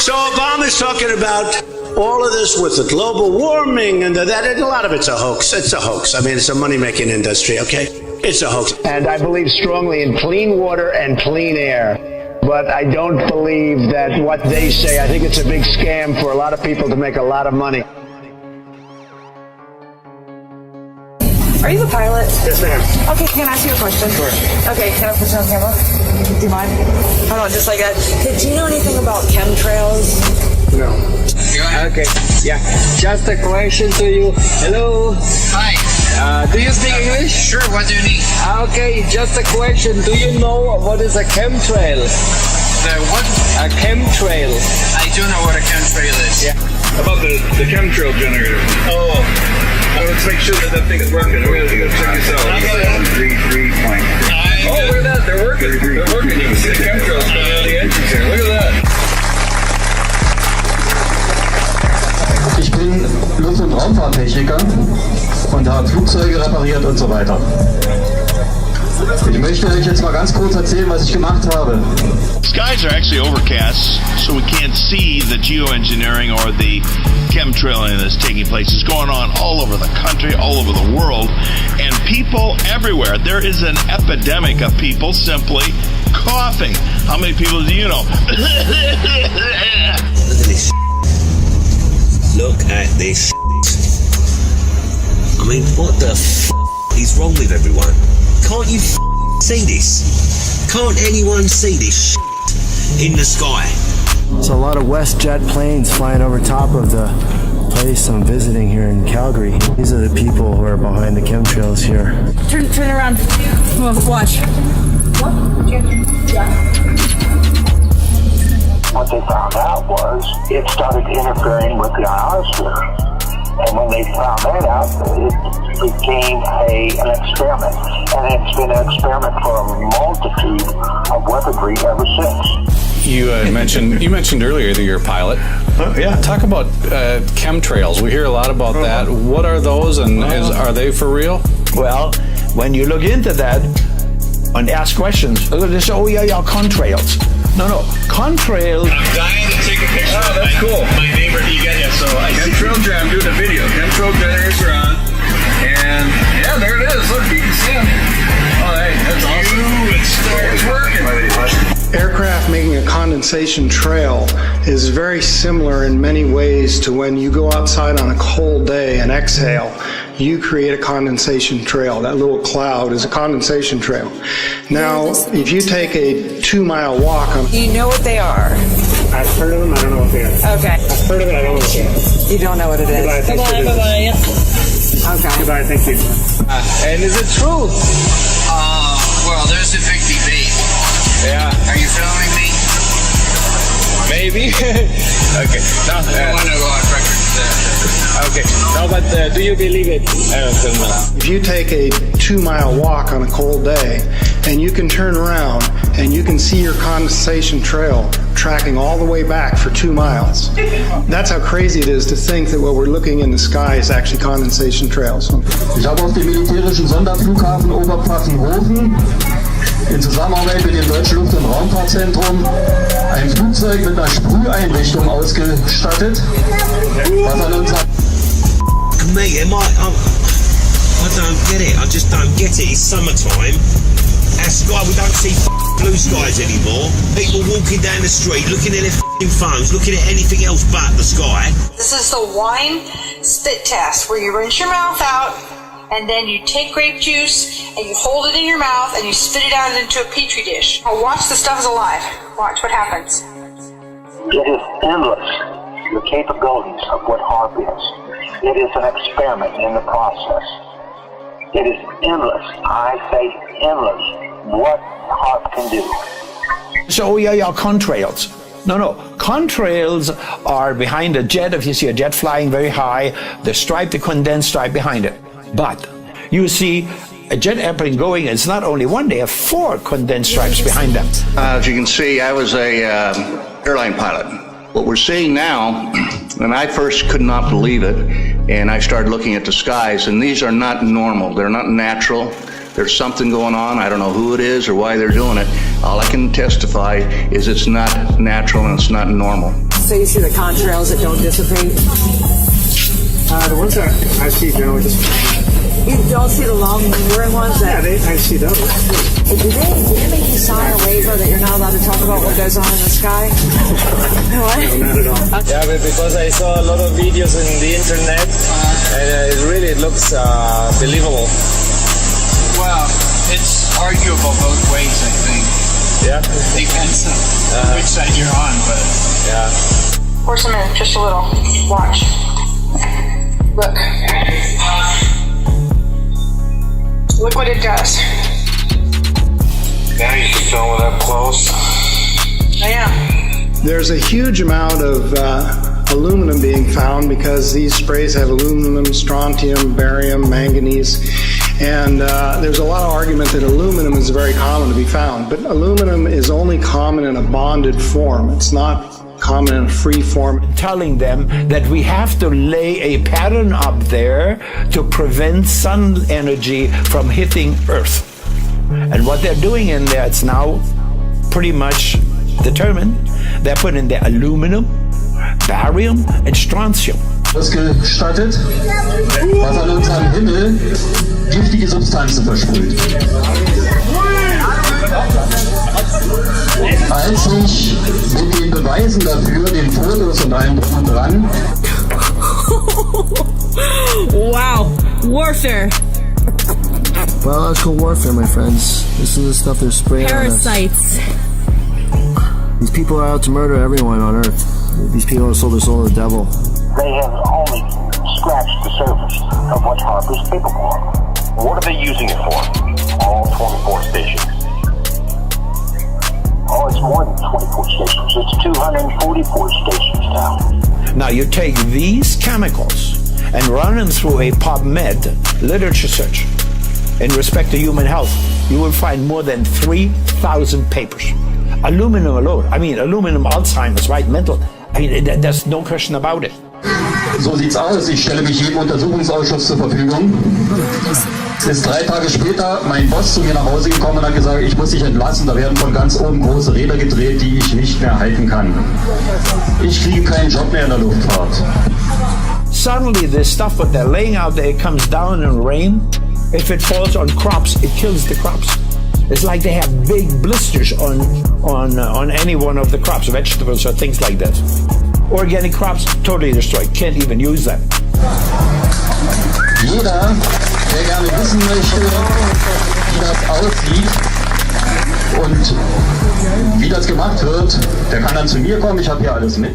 So Obama's talking about all of this with the global warming and that, and a lot of it's a hoax. It's a hoax. I mean, it's a money-making industry, okay? It's a hoax. And I believe strongly in clean water and clean air. But I don't believe that what they say, I think it's a big scam for a lot of people to make a lot of money. Are you the pilot? Yes, ma'am. Okay, can I ask you a question? Sure. Okay, can I put you on camera? Do you mind? Hold on, just like that. Do you know anything about chemtrails? No. Okay, yeah. Just a question to you. Hello. Hi. Do you speak English? Sure, what do you need? Okay, just a question. Do you know what is a chemtrail? The what? A chemtrail. I do know what a chemtrail is. Yeah. About the chemtrail generator. Oh. Let's make sure that thing is working. We're going to check this out. Oh, look at that. They're working. They're working. You can see the chemtrails coming out of the engines here. Look at that. Ich bin Luft- und Raumfahrttechniker und habe Flugzeuge repariert und so weiter. Ich möchte euch jetzt mal ganz kurz erzählen, was ich gemacht habe. Skies are actually overcast, so we can't see the geoengineering or the chemtrailing that's taking place. It's going on all over the country, all over the world, and people everywhere. There is an epidemic of people simply coughing. How many people do you know? Look at this. I mean, what the is wrong with everyone? Can't you see this? Can't anyone see this in the sky? There's a lot of WestJet planes flying over top of the place I'm visiting here in Calgary. These are the people who are behind the chemtrails here. Turn around. Watch. What they found out was it started interfering with the ionosphere. And when they found that out, it became an experiment. And it's been an experiment for a multitude of weaponry ever since. You mentioned earlier that you're a pilot. Yeah. Talk about chemtrails. We hear a lot about that. What are those, and are they for real? Well, when you look into that and ask questions, they say, oh yeah, contrails. No, contrails. I'm dying to take a picture. Oh, that's cool. My neighbor, you get it. So I see. Chemtrail I'm doing a video. Chemtrail generators are on. And yeah, there it is. Look, you can see them. Oh, hey, that's awesome. It's working. Aircraft making a condensation trail is very similar in many ways to when you go outside on a cold day and exhale. You create a condensation trail. That little cloud is a condensation trail. Now, if you take a 2-mile walk on... You know what they are? I've heard of them, I don't know what they are. Okay. I've heard of it, I don't know what they are. You don't know what it is? Goodbye, thanks for visiting. Okay. Goodbye, thank you. And is it true? Well, there's a big debate. Yeah. Are you filming me? Maybe. Okay. No, I don't want to go on record. Okay. No, but do you believe it? If you take a 2-mile walk on a cold day and you can turn around and you can see your condensation trail tracking all the way back for 2 miles. That's how crazy it is to think that what we're looking in the sky is actually condensation trails. Ich habe auf dem militärischen Sonderflughafen Oberpfaffenhofen in Zusammenarbeit mit dem Deutschen Luft- und Raumfahrtzentrum ein Flugzeug mit einer Sprüheinrichtung ausgestattet, was an uns Mate, I don't get it. I just don't get it. It's summertime. Our sky, we don't see blue skies anymore. People walking down the street, looking at their phones, looking at anything else but the sky. This is the wine spit test, where you rinse your mouth out, and then you take grape juice, and you hold it in your mouth, and you spit it out into a petri dish. Now watch, the stuff is alive. Watch what happens. It is endless, the capabilities of what HARP is. It is an experiment in the process. It is endless, I say endless, what HARP can do. So, contrails. No, contrails are behind a jet. If you see a jet flying very high, the condensed stripe behind it. But you see a jet airplane going, it's not only one, they have 4 condensed stripes behind them. As you can see, I was a airline pilot. What we're seeing now, and I first could not believe it, and I started looking at the skies, and these are not normal. They're not natural. There's something going on. I don't know who it is or why they're doing it. All I can testify is it's not natural and it's not normal. So you see the contrails that don't dissipate? The ones that I see generally just... You don't see the long lingering ones? Yeah, I see those. Do they make you sign a waiver that you're not allowed to talk about what goes on in the sky? What? No, not at all. Yeah, but because I saw a lot of videos on the internet, and it looks believable. Well, it's arguable both ways, I think. Yeah. Depends on which side you're on, but... Yeah. Force them in, just a little. Watch. Look. Look what it does. Now you can film it up close. I am. There's a huge amount of aluminum being found because these sprays have aluminum, strontium, barium, manganese, and there's a lot of argument that aluminum is very common to be found, but aluminum is only common in a bonded form. It's not common in a free form. Telling them that we have to lay a pattern up there to prevent sun energy from hitting Earth. And what they're doing in there, it's now pretty much determined. They're putting the aluminum, barium, and strontium. Ausgestattet, was an unserem Himmel giftige Substanzen versprüht. Als ich mit den Beweisen dafür, den Fotos und allem drum und dran. Wow, warfare. Biological warfare, my friends. This is the stuff they're spraying Parasites. on us. These people are out to murder everyone on Earth. These people have sold their soul to the devil. They have only scratched the surface of what HAARP is capable of. What are they using it for? All 24 stations. Oh, it's more than 24 stations. It's 244 stations now. Now you take these chemicals and run them through a PubMed literature search in respect to human health. You will find more than 3,000 papers. Aluminum alone. I mean, aluminum, Alzheimer's, right? Mental. I mean, there's no question about it. So sieht's aus. Ich stelle mich jedem Untersuchungsausschuss zur Verfügung. Es ist 3 Tage später mein Boss zu mir nach Hause gekommen und hat gesagt, ich muss dich entlassen. Da werden von ganz oben große Räder gedreht, die ich nicht mehr halten kann. Ich kriege keinen Job mehr in der Luftfahrt. Suddenly, this stuff what they're laying out there, it comes down in rain. If it falls on crops, it kills the crops. It's like they have big blisters on any one of the crops, vegetables or things like that. Organic crops, totally destroyed. Can't even use them. Jeder, der gerne wissen möchte, wie das aussieht und wie das gemacht wird, der kann dann zu mir kommen. Ich habe hier alles mit.